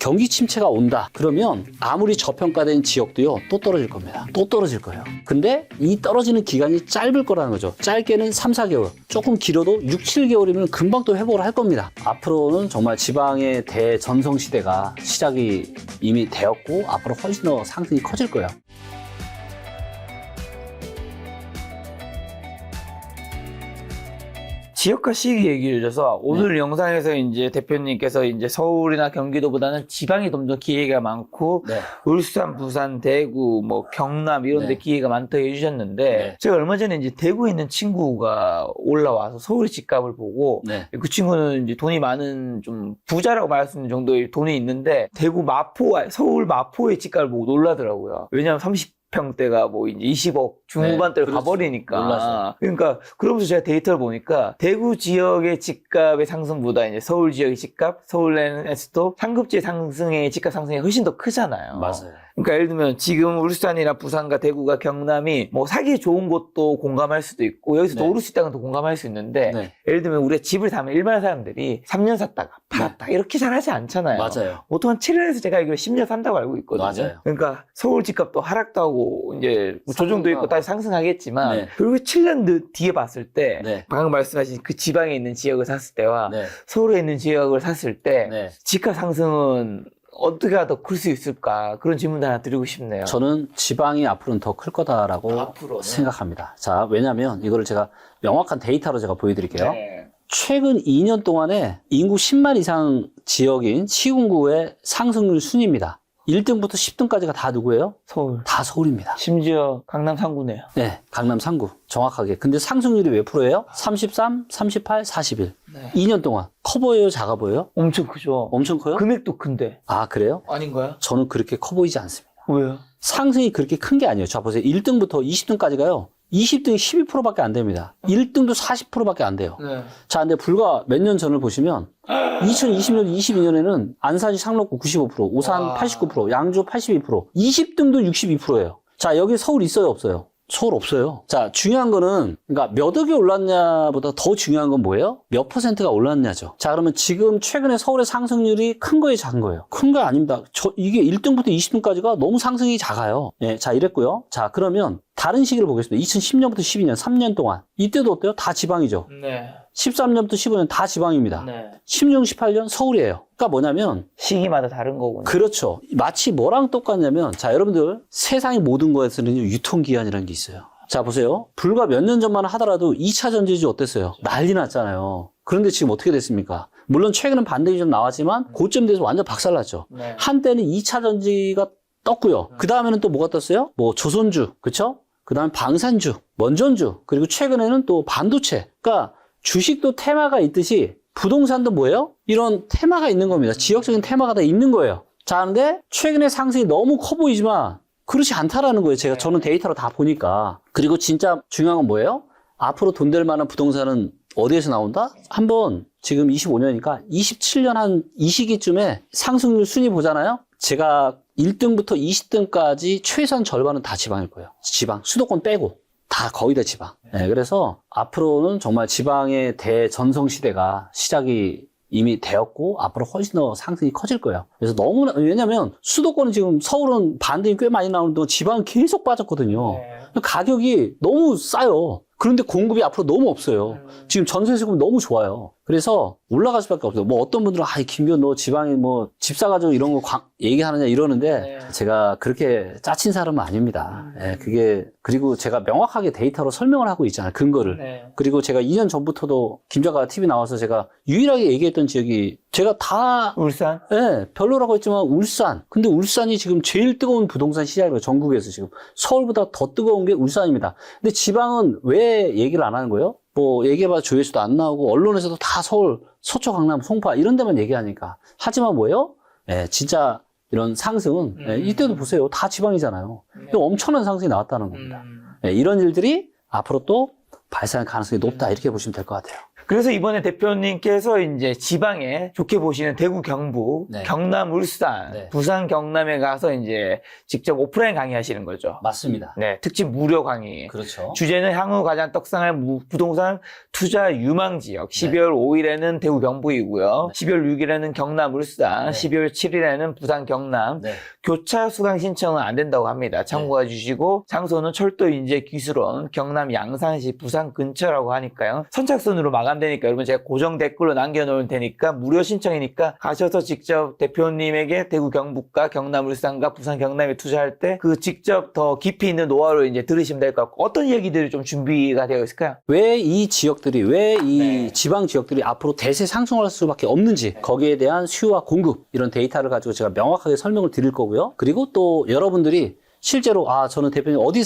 경기 침체가 온다. 그러면 아무리 저평가된 지역도요, 또 떨어질 겁니다. 또 떨어질 거예요. 근데 이 떨어지는 기간이 짧을 거라는 거죠. 짧게는 3, 4개월, 조금 길어도 6, 7개월이면 금방 또 회복을 할 겁니다. 앞으로는 정말 지방의 대전성 시대가 시작이 이미 되었고 앞으로 훨씬 더 상승이 커질 거예요. 지역과 시기 얘기를 해줘서 오늘 영상에서 이제 대표님께서 이제 서울이나 경기도보다는 지방이 좀 더 기회가 많고 네. 울산, 부산, 대구, 뭐 경남 이런 데 네. 기회가 많다고 해주셨는데 네. 제가 얼마 전에 이제 대구에 있는 친구가 올라와서 서울 집값을 보고 네. 그 친구는 이제 돈이 많은 좀 부자라고 말할 수 있는 정도의 돈이 있는데 대구 마포와 서울 마포의 집값을 보고 놀라더라고요. 왜냐하면 30평대가 뭐 이제 20억 중후반대로 네, 가버리니까. 놀라죠. 그러니까 그러면서 제가 데이터를 보니까 대구 지역의 집값의 상승보다 이제 서울 지역의 집값, 서울에서도 상급지의 상승의 집값 상승이 훨씬 더 크잖아요. 맞아요. 그러니까 예를 들면 지금 울산이나 부산과 대구가 경남이 뭐 사기 좋은 곳도 공감할 수도 있고 여기서 더 네. 오를 수 있다는 것도 공감할 수 있는데 네. 예를 들면 우리가 집을 사면 일반 사람들이 3년 샀다가 팔았다 이렇게 잘 하지 않잖아요. 맞아요. 보통 한 7년에서 제가 알기로 10년 산다고 알고 있거든요. 맞아요. 그러니까 서울 집값도 하락도 하고 이제 뭐 조정도 있고 다시 상승하겠지만 네. 그리고 7년 뒤에 봤을 때 네. 방금 말씀하신 그 지방에 있는 지역을 샀을 때와 네. 서울에 있는 지역을 샀을 때 네. 집값 상승은 어떻게 더 클 수 있을까 그런 질문도 하나 드리고 싶네요. 저는 지방이 앞으로는 더 클 거다라고 앞으로는? 생각합니다. 자, 왜냐면 이거를 제가 명확한 데이터로 제가 보여드릴게요. 네. 최근 2년 동안에 인구 10만 이상 지역인 시군구의 상승률 순입니다. 1등부터 10등까지가 다 누구예요? 서울. 다 서울입니다. 심지어 강남 3구네요. 네, 강남 3구 정확하게. 근데 상승률이 몇 프로예요? 33, 38, 41. 네. 2년 동안. 커 보여요? 작아 보여요? 엄청 크죠. 엄청 커요? 금액도 큰데. 아, 그래요? 아닌가요? 저는 그렇게 커 보이지 않습니다. 왜요? 상승이 그렇게 큰 게 아니에요. 자, 보세요. 1등부터 20등까지가요. 20등이 12%밖에 안 됩니다. 1등도 40%밖에 안 돼요. 네. 자, 근데 불과 몇 년 전을 보시면 2020년, 22년에는 안산시 상록구 95%, 오산 와. 89%, 양주 82%, 20등도 62%예요. 자, 여기 서울 있어요, 없어요? 서울 없어요. 자, 중요한 거는, 그러니까 몇 억이 올랐냐보다 더 중요한 건 뭐예요? 몇 퍼센트가 올랐냐죠. 자, 그러면 지금 최근에 서울의 상승률이 큰 거예요, 작은 거예요? 큰 거 아닙니다. 이게 1등부터 20등까지가 너무 상승이 작아요. 예, 자, 이랬고요. 자, 그러면 다른 시기를 보겠습니다. 2010년부터 12년, 3년 동안. 이때도 어때요? 다 지방이죠. 네. 13년부터 15년 다 지방입니다. 네. 16, 18년 서울이에요. 그러니까 뭐냐면 시기마다 다른 거군요. 그렇죠. 마치 뭐랑 똑같냐면 자, 여러분들 세상의 모든 거에서는 유통기한이라는 게 있어요. 자, 보세요. 불과 몇 년 전만 하더라도 2차 전지주 어땠어요? 난리 났잖아요. 그런데 지금 어떻게 됐습니까? 물론 최근은 반등이 좀 나왔지만 고점 돼서 완전 박살났죠. 네. 한때는 2차 전지가 떴고요. 그 다음에는 또 뭐가 떴어요? 뭐 조선주, 그쵸? 그 다음에 방산주, 원전주, 그리고 최근에는 또 반도체. 그러니까 주식도 테마가 있듯이 부동산도 뭐예요? 이런 테마가 있는 겁니다. 지역적인 테마가 다 있는 거예요. 자, 근데 최근에 상승이 너무 커 보이지만 그렇지 않다라는 거예요. 저는 데이터로 다 보니까. 그리고 진짜 중요한 건 뭐예요? 앞으로 돈 될 만한 부동산은 어디에서 나온다? 한번 지금 25년이니까 27년 한 이 시기쯤에 상승률 순위 보잖아요? 제가 1등부터 20등까지 최소한 절반은 다 지방일 거예요. 지방, 수도권 빼고. 다 거의 다 지방. 네, 그래서 앞으로는 정말 지방의 대전성 시대가 시작이 이미 되었고 앞으로 훨씬 더 상승이 커질 거예요. 그래서 너무나 왜냐면 수도권은 지금 서울은 반등이 꽤 많이 나오는 동안 지방은 계속 빠졌거든요. 가격이 너무 싸요. 그런데 공급이 앞으로 너무 없어요. 지금 전세 수급이 너무 좋아요. 그래서 올라갈 수밖에 없어요. 뭐 어떤 분들은 김기현 너 지방에 뭐 집 사가지고 이런 거 얘기하느냐 이러는데 제가 그렇게 짜친 사람은 아닙니다. 예, 그게 그리고 제가 명확하게 데이터로 설명을 하고 있잖아요. 근거를. 네. 그리고 제가 2년 전부터도 김작가 TV 나와서 제가 유일하게 얘기했던 지역이 제가 다 울산? 예, 별로라고 했지만 울산. 근데 울산이 지금 제일 뜨거운 부동산 시장이에요. 전국에서 지금. 서울보다 더 뜨거운 게 울산입니다. 근데 지방은 왜 얘기를 안 하는 거예요? 뭐 얘기해봐도 조회수도 안 나오고 언론에서도 다 서울, 서초, 강남, 송파 이런 데만 얘기하니까. 하지만 뭐예요? 예, 진짜 이런 상승은 예, 이때도 보세요. 다 지방이잖아요. 엄청난 상승이 나왔다는 겁니다. 예, 이런 일들이 앞으로 또 발생할 가능성이 높다 이렇게 보시면 될 것 같아요. 그래서 이번에 대표님께서 이제 지방에 좋게 보시는 대구 경북, 네. 경남 울산, 네. 부산 경남에 가서 이제 직접 오프라인 강의하시는 거죠. 맞습니다. 네, 특집 무료 강의. 그렇죠. 주제는 향후 가장 떡상할 부동산 투자 유망 지역. 12월 5일에는 대구 경북이고요. 네. 12월 6일에는 경남 울산, 네. 12월 7일에는 부산 경남. 네. 교차 수강 신청은 안 된다고 합니다. 참고해 주시고 장소는 철도 인재 기술원 경남 양산시 부산 근처라고 하니까요. 선착순으로 마감되니까 여러분 제가 고정 댓글로 남겨놓을 테니까 무료 신청이니까 가셔서 직접 대표님에게 대구 경북과 경남 울산과 부산 경남에 투자할 때 그 직접 더 깊이 있는 노하우를 이제 들으시면 될 것 같고 어떤 얘기들이 좀 준비가 되어 있을까요? 왜 이 지역들이, 왜 이 네. 지방 지역들이 앞으로 대세 상승할 수밖에 없는지, 거기에 대한 수요와 공급, 이런 데이터를 가지고 제가 명확하게 설명을 드릴 거고요. 그리고 또 여러분들이 실제로, 저는 대표님 어디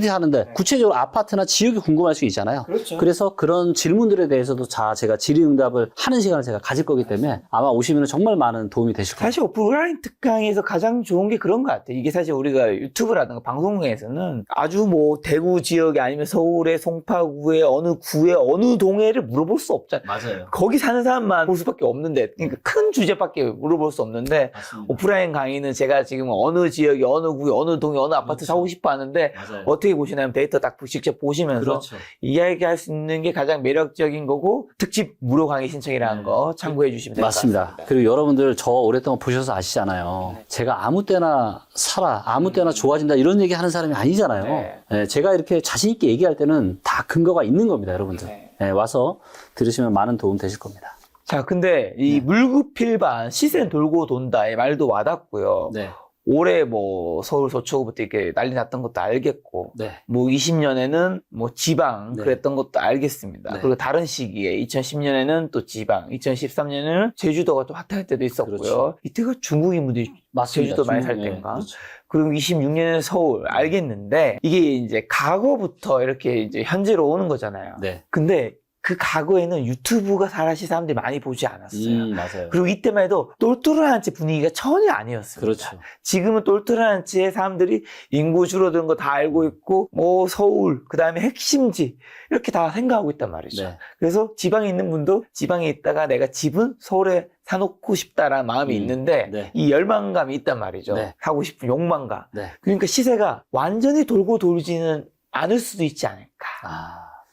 사는데, 구체적으로 아파트나 지역이 궁금할 수 있잖아요. 그렇죠. 그래서 그런 질문들에 대해서도 제가 질의응답을 하는 시간을 제가 가질 거기 때문에 아마 오시면 정말 많은 도움이 되실 거예요. 사실 오프라인 특강에서 가장 좋은 게 그런 것 같아요. 이게 사실 우리가 유튜브라든가 방송국에서는 아주 뭐 대구 지역이 아니면 서울의 송파구의 어느 구의 어느 동네를 물어볼 수 없잖아요. 맞아요. 거기 사는 사람만 볼 수밖에 없는데, 그러니까 큰 주제밖에 물어볼 수 없는데, 맞습니다. 오프라인 강의는 제가 지금 어느 지역에 어느 구에 어느 동에 어느 아파트 그렇죠. 사고 싶어 하는데, 맞아요. 어떻게 보시냐면 데이터 딱 직접 보시면서 그렇죠. 이야기할 수 있는 게 가장 매력적인 거고, 특집 무료 강의 신청이라는 네. 거 참고해 주시면 될 것 맞습니다. 같습니다. 그리고 여러분들 저 오랫동안 보셔서 아시잖아요. 제가 아무 때나 살아, 아무 때나 좋아진다 이런 얘기 하는 사람이 아니잖아요. 네. 예, 제가 이렇게 자신 있게 얘기할 때는 다 근거가 있는 겁니다, 여러분들. 네. 예, 와서 들으시면 많은 도움 되실 겁니다. 자, 근데 이 물급필반 시세는 돌고 돈다의 말도 와닿고요. 네. 올해 뭐 서울 서초구부터 이렇게 난리 났던 것도 알겠고, 네. 뭐 20년에는 뭐 지방 네. 그랬던 것도 알겠습니다. 네. 그리고 다른 시기에 2010년에는 또 지방, 2013년에는 제주도가 또 핫할 때도 있었고요. 그렇죠. 이때가 중국인분들이 맞습니다. 제주도 많이 살 중국에. 때인가? 그렇죠. 그리고 26년에는 서울 알겠는데 이게 이제 과거부터 이렇게 이제 현재로 오는 거잖아요. 네. 근데 그 과거에는 유튜브가 사실 사람들이 많이 보지 않았어요. 맞아요. 그리고 이때만 해도 똘똘한치 분위기가 전혀 아니었습니다. 그렇죠. 지금은 똘똘한치의 사람들이 인구 줄어드는 거 다 알고 있고, 뭐 서울, 그 다음에 핵심지 이렇게 다 생각하고 있단 말이죠. 네. 그래서 지방에 있는 분도 지방에 있다가 내가 집은 서울에 사놓고 싶다라는 마음이 있는데 네. 이 열망감이 있단 말이죠. 네. 하고 싶은 욕망감. 네. 그러니까 시세가 완전히 돌고 돌지는 않을 수도 있지 않을까.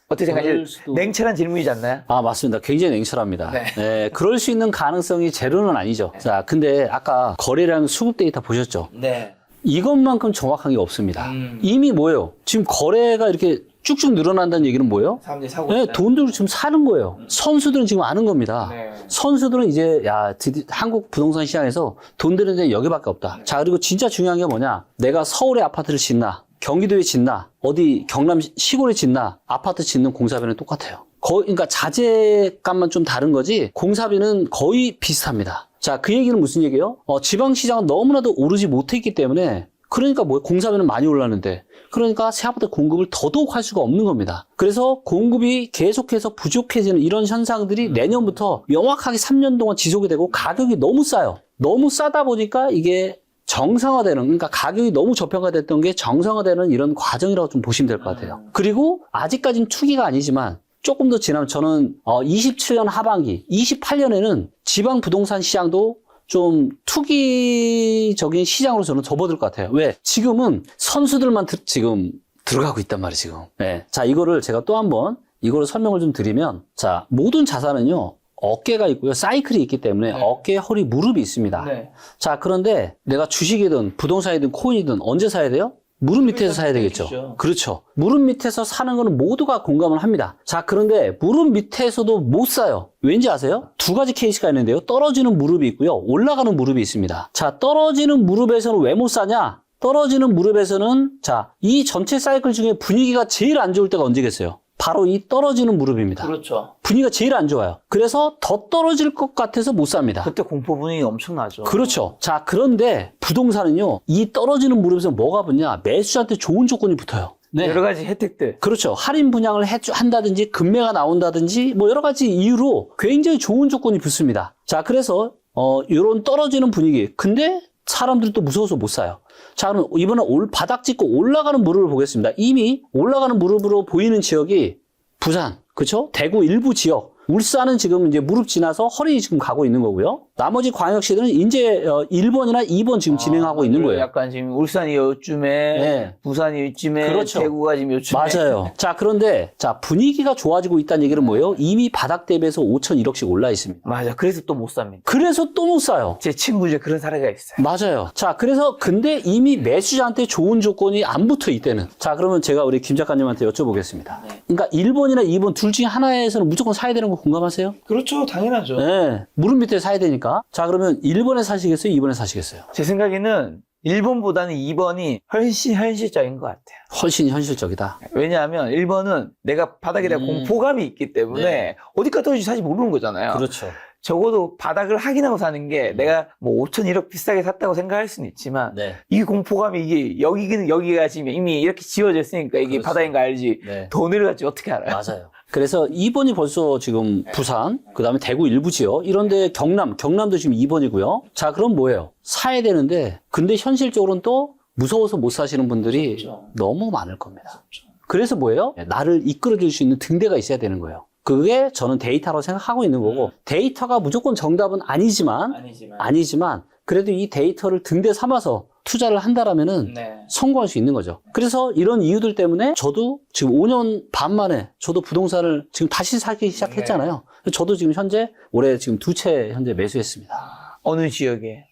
어떻게 생각하세요? 그럴 수도- 냉철한 질문이지 않나요? 맞습니다. 굉장히 냉철합니다. 네. 네, 그럴 수 있는 가능성이 제로는 아니죠. 자, 근데 아까 거래량 수급 데이터 보셨죠? 네. 이것만큼 정확한 게 없습니다. 음. 이미 뭐예요? 지금 거래가 이렇게 쭉쭉 늘어난다는 얘기는 뭐예요? 사람들이 사고 네, 있어요. 돈들을 지금 사는 거예요. 선수들은 지금 아는 겁니다. 네. 선수들은 이제 드디어 한국 부동산 시장에서 돈 드는 데는 여기밖에 없다. 자, 그리고 진짜 중요한 게 뭐냐? 내가 서울에 아파트를 짓나, 경기도에 짓나, 어디 경남 시골에 짓나, 아파트 짓는 공사비는 똑같아요. 그러니까 자재값만 좀 다른 거지 공사비는 거의 비슷합니다. 자, 그 얘기는 무슨 얘기예요? 지방시장은 너무나도 오르지 못했기 때문에 그러니까 뭐 공사비는 많이 올랐는데 그러니까 새 아파트 공급을 더더욱 할 수가 없는 겁니다. 그래서 공급이 계속해서 부족해지는 이런 현상들이 내년부터 명확하게 3년 동안 지속이 되고 가격이 너무 싸요. 너무 싸다 보니까 이게 정상화되는, 그러니까 가격이 너무 저평가됐던 게 정상화되는 이런 과정이라고 좀 보시면 될 것 같아요. 그리고 아직까지는 투기가 아니지만 조금 더 지나면 저는 27년 하반기, 28년에는 지방 부동산 시장도 좀 투기적인 시장으로 저는 접어들 것 같아요. 왜? 지금은 선수들만 지금 들어가고 있단 말이에요, 지금. 네. 자, 이거를 제가 또 한번 이거를 설명을 좀 드리면, 자, 모든 자산은요, 어깨가 있고요, 사이클이 있기 때문에 어깨, 허리, 무릎이 있습니다. 네. 자, 그런데 내가 주식이든 부동산이든 코인이든 언제 사야 돼요? 무릎 밑에서 사야 되겠죠. 그렇죠. 그렇죠. 무릎 밑에서 사는 거는 모두가 공감을 합니다. 자, 그런데 무릎 밑에서도 못 사요. 왠지 아세요? 두 가지 케이스가 있는데요. 떨어지는 무릎이 있고요. 올라가는 무릎이 있습니다. 자, 떨어지는 무릎에서는 왜 못 사냐? 떨어지는 무릎에서는 자, 이 전체 사이클 중에 분위기가 제일 안 좋을 때가 언제겠어요? 바로 이 떨어지는 무릎입니다. 그렇죠. 분위기가 제일 안 좋아요. 그래서 더 떨어질 것 같아서 못 삽니다. 그때 공포 분위기 엄청나죠. 그렇죠. 자, 그런데 부동산은요, 이 떨어지는 무릎에서 뭐가 붙냐? 매수자한테 좋은 조건이 붙어요. 네. 여러 가지 혜택들. 그렇죠. 할인 분양을 한다든지, 급매가 나온다든지, 뭐 여러 가지 이유로 굉장히 좋은 조건이 붙습니다. 자, 그래서, 요런 떨어지는 분위기. 근데 사람들이 또 무서워서 못 사요. 자, 그럼 이번에 바닥 찍고 올라가는 무릎을 보겠습니다. 이미 올라가는 무릎으로 보이는 지역이 부산, 그렇죠? 대구 일부 지역, 울산은 지금 이제 무릎 지나서 허리 지금 가고 있는 거고요. 나머지 광역시들은 이제 1번이나 2번 지금 진행하고 있는 거예요. 약간 지금 울산이 요쯤에, 네. 부산이 요쯤에, 그렇죠. 대구가 지금 요쯤에. 맞아요. 자, 그런데 자, 분위기가 좋아지고 있다는 얘기는 뭐예요? 이미 바닥 대비해서 5,100씩 올라 있습니다. 맞아. 그래서 또 못 삽니다. 그래서 또 못 사요. 제 친구 중에 그런 사례가 있어요. 맞아요. 자, 그래서 근데 이미 매수자한테 좋은 조건이 안 붙어 이때는. 자, 그러면 제가 우리 김 작가님한테 여쭤보겠습니다. 그러니까 1번이나 2번 둘 중에 하나에서는 무조건 사야 되는 거 공감하세요? 그렇죠. 당연하죠. 네. 무릎 밑에 사야 되니까. 자, 그러면 1번에 사시겠어요? 2번에 사시겠어요? 제 생각에는 1번보다는 2번이 훨씬 현실적인 것 같아요. 훨씬 현실적이다. 왜냐하면 1번은 내가 바닥에 대한 공포감이 있기 때문에 네. 어디까지 떨어질지 사실 모르는 거잖아요. 그렇죠. 적어도 바닥을 확인하고 사는 게 내가 뭐 5천 1억 비싸게 샀다고 생각할 수는 있지만 네. 이 공포감이 이게 여기가 지금 이미 이렇게 지어져 있으니까 이게 그렇죠. 바닥인 거 알지. 네. 더 내려갈지 어떻게 알아요? 맞아요. 그래서 2번이 벌써 지금 부산, 그 다음에 대구 일부 지역, 이런데 경남도 지금 2번이고요. 자, 그럼 뭐예요? 사야 되는데, 근데 현실적으로는 또 무서워서 못 사시는 분들이 그렇죠. 너무 많을 겁니다. 그래서 뭐예요? 나를 이끌어줄 수 있는 등대가 있어야 되는 거예요. 그게 저는 데이터라고 생각하고 있는 거고, 데이터가 무조건 정답은 아니지만, 그래도 이 데이터를 등대 삼아서 투자를 한다라면은 네. 성공할 수 있는 거죠. 그래서 이런 이유들 때문에 저도 지금 5년 반 만에 저도 부동산을 지금 다시 사기 시작했잖아요. 저도 지금 현재 올해 지금 2채 현재 매수했습니다. 어느 지역에?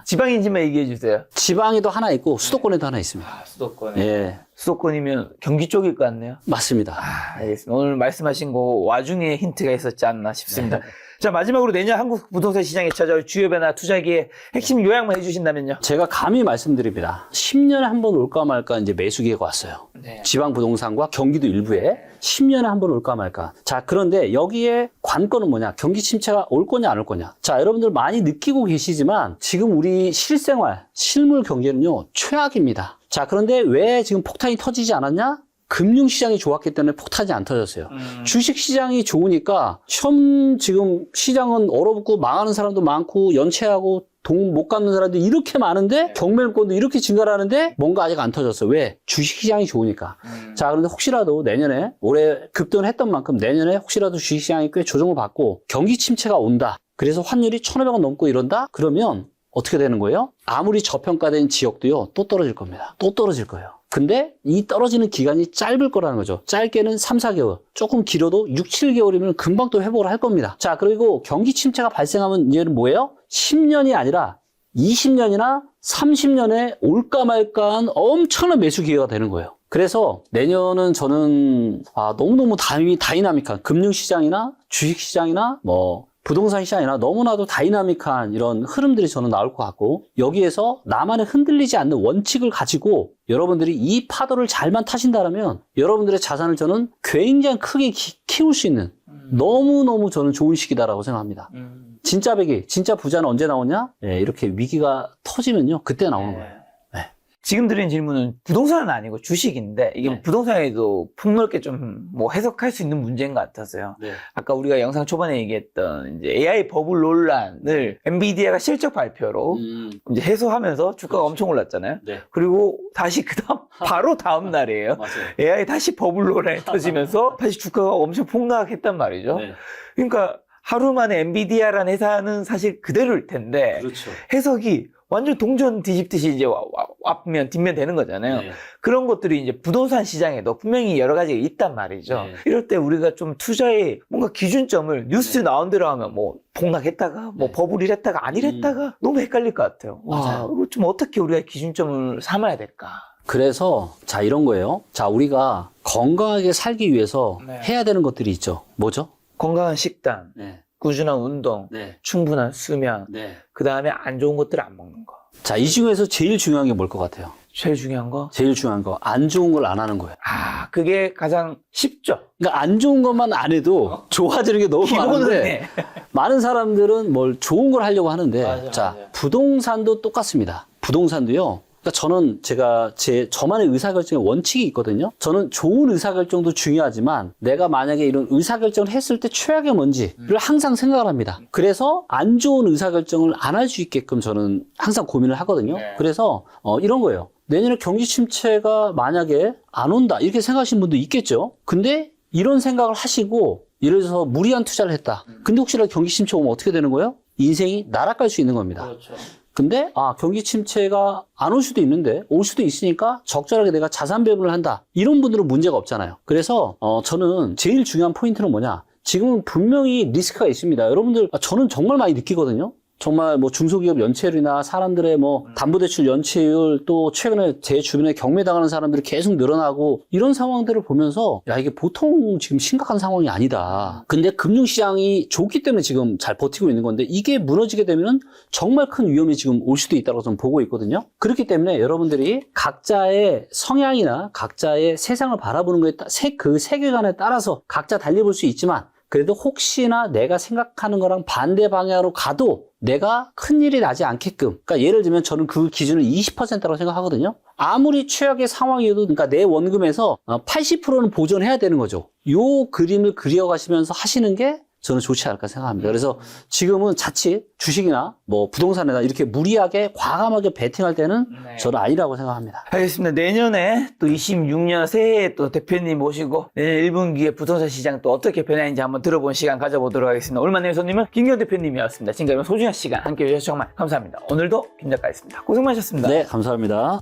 지방인지만 얘기해 주세요. 지방에도 하나 있고 수도권에도 하나 있습니다. 수도권에. 예, 수도권이면 경기 쪽일 것 같네요. 맞습니다. 알겠습니다. 오늘 말씀하신 거 와중에 힌트가 있었지 않나 싶습니다. 자, 마지막으로 내년 한국 부동산 시장에 찾아올 주요 변화 투자기의 핵심 요약만 해주신다면요. 제가 감히 말씀드립니다. 10년에 한 번 올까 말까 이제 매수 기회가 왔어요. 네. 지방 부동산과 경기도 일부에 10년에 한 번 올까 말까. 자, 그런데 여기에 관건은 뭐냐? 경기 침체가 올 거냐 안 올 거냐? 자, 여러분들 많이 느끼고 계시지만 지금 우리 실생활, 실물 경제는요, 최악입니다. 자, 그런데 왜 지금 폭탄이 터지지 않았냐? 금융시장이 좋았기 때문에 폭탄이 안 터졌어요. 주식시장이 좋으니까 지금 시장은 얼어붙고 망하는 사람도 많고 연체하고 돈 못 갚는 사람도 이렇게 많은데 경매권도 이렇게 증가를 하는데 뭔가 아직 안 터졌어. 왜? 주식시장이 좋으니까. 자, 그런데 혹시라도 내년에 올해 급등했던 만큼 내년에 혹시라도 주식시장이 꽤 조정을 받고 경기 침체가 온다. 그래서 환율이 1,500원 넘고 이런다? 그러면 어떻게 되는 거예요? 아무리 저평가된 지역도요, 또 떨어질 겁니다. 또 떨어질 거예요. 근데 이 떨어지는 기간이 짧을 거라는 거죠. 짧게는 3, 4개월, 조금 길어도 6, 7개월이면 금방 또 회복을 할 겁니다. 자, 그리고 경기 침체가 발생하면 이제는 뭐예요? 10년이 아니라 20년이나 30년에 올까 말까한 엄청난 매수 기회가 되는 거예요. 그래서 내년은 저는 너무너무 다이나믹한 금융시장이나 주식시장이나 부동산 시장이나 너무나도 다이나믹한 이런 흐름들이 저는 나올 것 같고, 여기에서 나만의 흔들리지 않는 원칙을 가지고 여러분들이 이 파도를 잘만 타신다면 여러분들의 자산을 저는 굉장히 크게 키울 수 있는 너무너무 저는 좋은 시기다라고 생각합니다. 진짜 부자는 언제 나오냐? 예, 이렇게 위기가 터지면요, 그때 나오는 거예요. 지금 드린 질문은 부동산은 아니고 주식인데 이게 네. 부동산에도 폭넓게 좀 해석할 수 있는 문제인 것 같아서요. 네. 아까 우리가 영상 초반에 얘기했던 이제 AI 버블 논란을 엔비디아가 실적 발표로 이제 해소하면서 주가가 엄청 올랐잖아요. 네. 그리고 다시 바로 다음 날이에요. 맞아요. AI 다시 버블 논란이 터지면서 다시 주가가 엄청 폭락했단 말이죠. 네. 그러니까 하루 만에 엔비디아라는 회사는 사실 그대로일 텐데 그렇죠. 해석이 완전 동전 뒤집듯이 이제 앞면 뒷면 되는 거잖아요. 네. 그런 것들이 이제 부동산 시장에도 분명히 여러 가지가 있단 말이죠. 네. 이럴 때 우리가 좀 투자에 뭔가 기준점을 뉴스 나온 대로 하면 폭락했다가 네. 버블이랬다가 아니랬다가 너무 헷갈릴 것 같아요. 맞아요. 이거 좀 어떻게 우리가 기준점을 삼아야 될까? 그래서 자, 이런 거예요. 자, 우리가 건강하게 살기 위해서 네. 해야 되는 것들이 있죠. 뭐죠? 건강한 식단, 네. 꾸준한 운동, 네. 충분한 수면, 네. 그 다음에 안 좋은 것들을 안 먹는 거. 자, 이 중에서 제일 중요한 게 뭘 것 같아요? 제일 중요한 거? 제일 중요한 거, 안 좋은 걸 안 하는 거예요. 그게 가장 쉽죠. 그러니까 안 좋은 것만 안 해도 좋아지는 게 너무 많은데, 많은 사람들은 뭘 좋은 걸 하려고 하는데, 맞아. 부동산도 똑같습니다. 부동산도요. 그러니까 저는 저만의 의사결정의 원칙이 있거든요. 저는 좋은 의사결정도 중요하지만 내가 만약에 이런 의사결정을 했을 때 최악의 뭔지를 항상 생각을 합니다. 그래서 안 좋은 의사결정을 안 할 수 있게끔 저는 항상 고민을 하거든요. 네. 그래서 이런 거예요. 내년에 경기 침체가 만약에 안 온다 이렇게 생각하시는 분도 있겠죠. 근데 이런 생각을 하시고 예를 들어서 무리한 투자를 했다. 근데 혹시라도 경기 침체 오면 어떻게 되는 거예요? 인생이 날아갈 수 있는 겁니다. 그렇죠. 근데 경기 침체가 안 올 수도 있는데 올 수도 있으니까 적절하게 내가 자산 배분을 한다. 이런 분들은 문제가 없잖아요. 그래서 저는 제일 중요한 포인트는 뭐냐? 지금은 분명히 리스크가 있습니다. 여러분들 저는 정말 많이 느끼거든요. 정말 뭐 중소기업 연체율이나 사람들의 뭐 담보대출 연체율 또 최근에 제 주변에 경매당하는 사람들이 계속 늘어나고 이런 상황들을 보면서 야 이게 보통 지금 심각한 상황이 아니다. 근데 금융시장이 좋기 때문에 지금 잘 버티고 있는 건데 이게 무너지게 되면 정말 큰 위험이 지금 올 수도 있다고 저는 보고 있거든요. 그렇기 때문에 여러분들이 각자의 성향이나 각자의 세상을 바라보는 거에 그 세계관에 따라서 각자 달려볼 수 있지만 그래도 혹시나 내가 생각하는 거랑 반대 방향으로 가도 내가 큰일이 나지 않게끔 그러니까 예를 들면 저는 그 기준을 20%라고 생각하거든요. 아무리 최악의 상황이어도 그러니까 내 원금에서 80%는 보존해야 되는 거죠. 요 그림을 그려가시면서 하시는 게 저는 좋지 않을까 생각합니다. 그래서 지금은 자칫 주식이나 뭐 부동산이나 이렇게 무리하게 과감하게 베팅할 때는 저는 아니라고 생각합니다. 알겠습니다. 내년에 또 26년 새해에 또 대표님 모시고 내년 1분기에 부동산 시장 또 어떻게 변하는지 한번 들어보는 시간 가져보도록 하겠습니다. 오랜만에 손님은 김기현 대표님이었습니다. 지금까지 소중한 시간 함께 해주셔서 정말 감사합니다. 오늘도 김 작가였습니다. 고생 많으셨습니다. 네, 감사합니다.